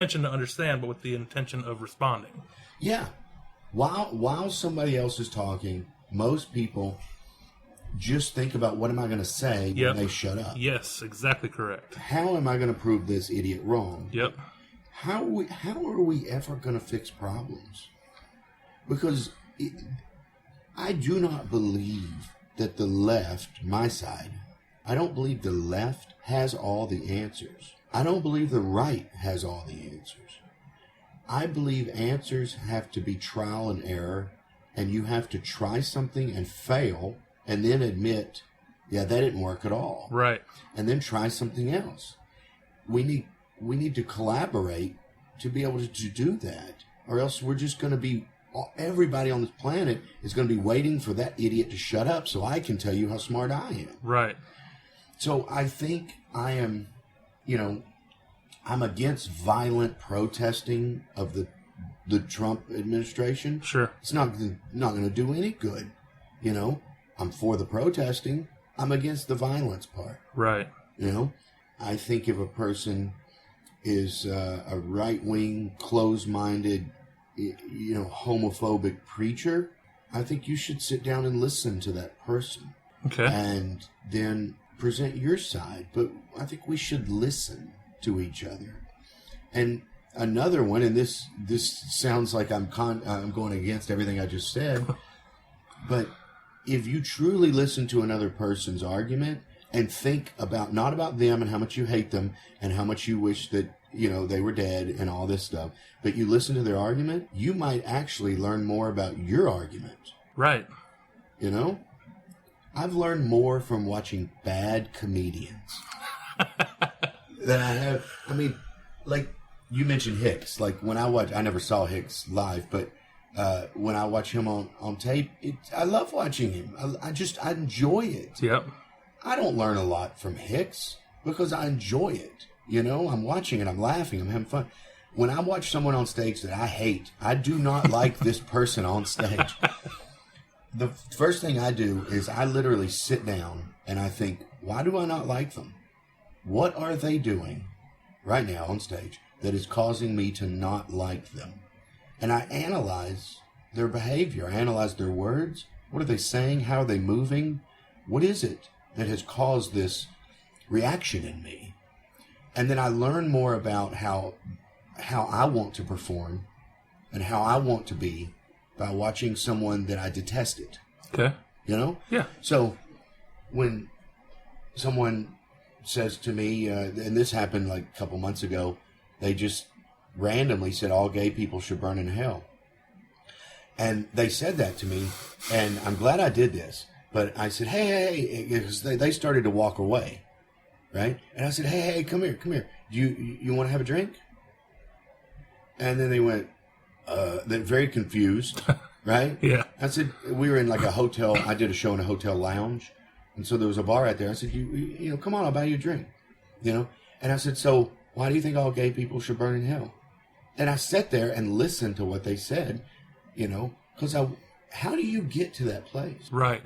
intention to understand, but with the intention of responding. Yeah. While somebody else is talking, most people just think about what am I going to say when they shut up. Yes, exactly correct. How am I going to prove this idiot wrong? Yep. How are we ever going to fix problems? Because I do not believe that the left, my side, I don't believe the left has all the answers. I don't believe the right has all the answers. I believe answers have to be trial and error, and you have to try something and fail, and then admit, yeah, that didn't work at all. Right. And then try something else. We need to collaborate to be able to do that, or else we're just going to be, everybody on this planet is going to be waiting for that idiot to shut up so I can tell you how smart I am. Right. So I think I am, I'm against violent protesting of the Trump administration. Sure. It's not going to do any good. I'm for the protesting. I'm against the violence part. Right. I think if a person is a right-wing, closed-minded, homophobic preacher, I think you should sit down and listen to that person. Okay. And then present your side. But I think we should listen to each other. And another one, and this sounds like I'm going against everything I just said, but if you truly listen to another person's argument and think about, not about them and how much you hate them and how much you wish that, they were dead and all this stuff, but you listen to their argument, you might actually learn more about your argument. Right. I've learned more from watching bad comedians than I have. I mean, like you mentioned Hicks. Like when I never saw Hicks live, but when I watch him on tape, I love watching him. I enjoy it. Yep. I don't learn a lot from Hicks because I enjoy it. I'm watching it, I'm laughing, I'm having fun. When I watch someone on stage that I hate, I do not like this person on stage. The first thing I do is I literally sit down and I think, why do I not like them? What are they doing right now on stage that is causing me to not like them? And I analyze their behavior. I analyze their words. What are they saying? How are they moving? What is it that has caused this reaction in me? And then I learn more about how I want to perform and how I want to be by watching someone that I detested. Okay. Yeah. So when someone says to me, and this happened like a couple months ago, they just randomly said all gay people should burn in hell. And they said that to me, and I'm glad I did this. But I said, hey, because they started to walk away, right? And I said, hey, come here. Do you want to have a drink? And then they went, they're very confused, right? Yeah. I said, we were in like a hotel. I did a show in a hotel lounge. And so there was a bar right there. I said, you come on, I'll buy you a drink, And I said, so why do you think all gay people should burn in hell? And I sat there and listened to what they said, because how do you get to that place? Right.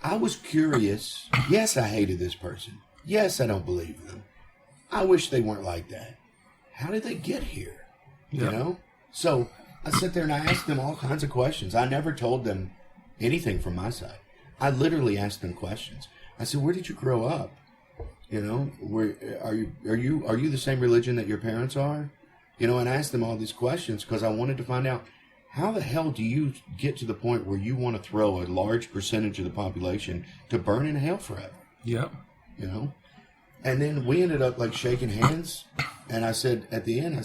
I was curious. Yes, I hated this person. Yes, I don't believe them. I wish they weren't like that. How did they get here? Yeah. So I sat there and I asked them all kinds of questions. I never told them anything from my side. I literally asked them questions. I said, where did you grow up? Where are you the same religion that your parents are? And I asked them all these questions because I wanted to find out, how the hell do you get to the point where you want to throw a large percentage of the population to burn in hell forever? Yep. And then we ended up like shaking hands. And I said, at the end,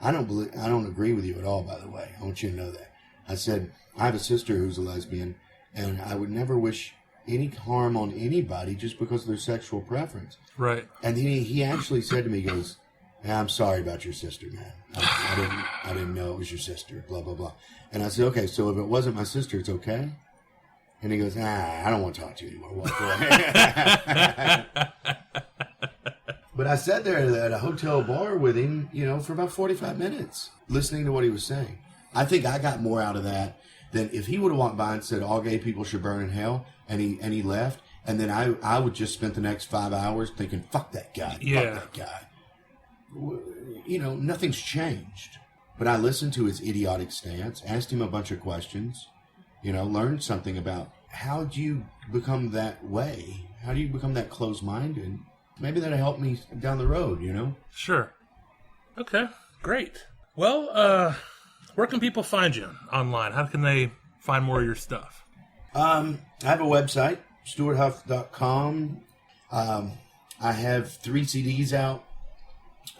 I don't agree with you at all, by the way. I want you to know that. I said, I have a sister who's a lesbian, and I would never wish any harm on anybody just because of their sexual preference. Right. And he actually said to me, he goes, I'm sorry about your sister, man. I didn't know it was your sister, blah, blah, blah. And I said, okay, so if it wasn't my sister, it's okay? And he goes, I don't want to talk to you anymore. Walk away. But I sat there at a hotel bar with him, for about 45 minutes, listening to what he was saying. I think I got more out of that than if he would have walked by and said all gay people should burn in hell, and he left, and then I would just spend the next 5 hours thinking, fuck that guy, yeah. fuck that guy. nothing's changed. But I listened to his idiotic stance, asked him a bunch of questions, learned something about how do you become that way? How do you become that close-minded? Maybe that'll help me down the road, Sure. Okay, great. Well, where can people find you online? How can they find more of your stuff? I have a website, stewarthuff.com. I have 3 CDs out.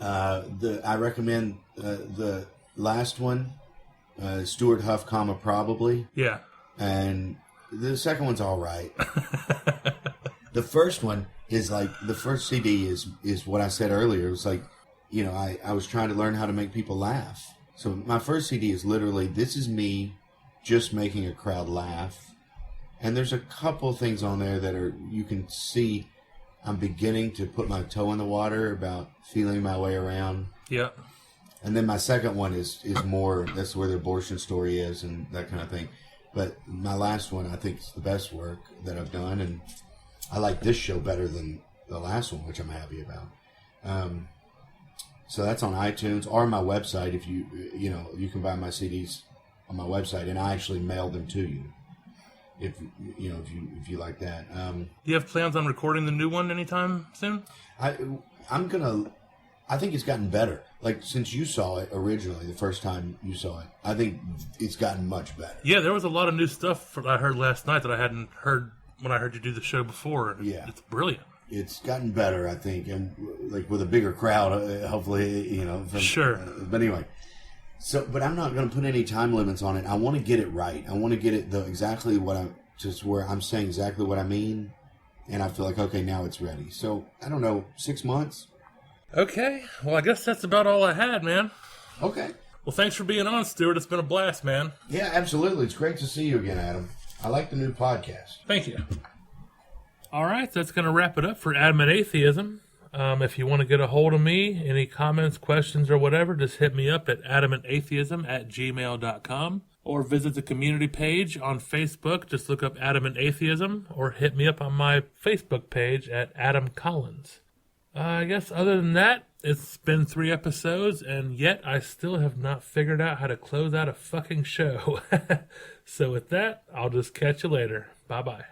I recommend the last one, Stewart Huff, probably. Yeah. And the second one's all right. The first one is like, the first CD is what I said earlier. It was like, I was trying to learn how to make people laugh. So my first CD is literally, this is me just making a crowd laugh. And there's a couple things on there that you can see I'm beginning to put my toe in the water about feeling my way around. Yeah. And then my second one is more, that's where the abortion story is and that kind of thing. But my last one, I think, is the best work that I've done. And I like this show better than the last one, which I'm happy about. So that's on iTunes or my website. If you can buy my CDs on my website, and I actually mail them to you. If you like that. Do you have plans on recording the new one anytime soon? I think it's gotten better. Like, since you saw it originally, the first time you saw it, I think it's gotten much better. Yeah, there was a lot of new stuff I heard last night that I hadn't heard when I heard you do the show before. Yeah. It's brilliant. It's gotten better, I think, and like with a bigger crowd, hopefully, Sure. But anyway, but I'm not going to put any time limits on it. I want to get it right. I want to get it exactly where I'm saying exactly what I mean, and I feel like, okay, now it's ready. So, I don't know, 6 months? Okay. Well, I guess that's about all I had, man. Okay. Well, thanks for being on, Stuart. It's been a blast, man. Yeah, absolutely. It's great to see you again, Adam. I like the new podcast. Thank you. All right, that's going to wrap it up for Adamant Atheism. If you want to get a hold of me, any comments, questions, or whatever, just hit me up at adamantatheism@gmail.com or visit the community page on Facebook. Just look up Adamant Atheism or hit me up on my Facebook page at Adam Collins. I guess other than that, it's been 3 episodes, and yet I still have not figured out how to close out a fucking show. So with that, I'll just catch you later. Bye-bye.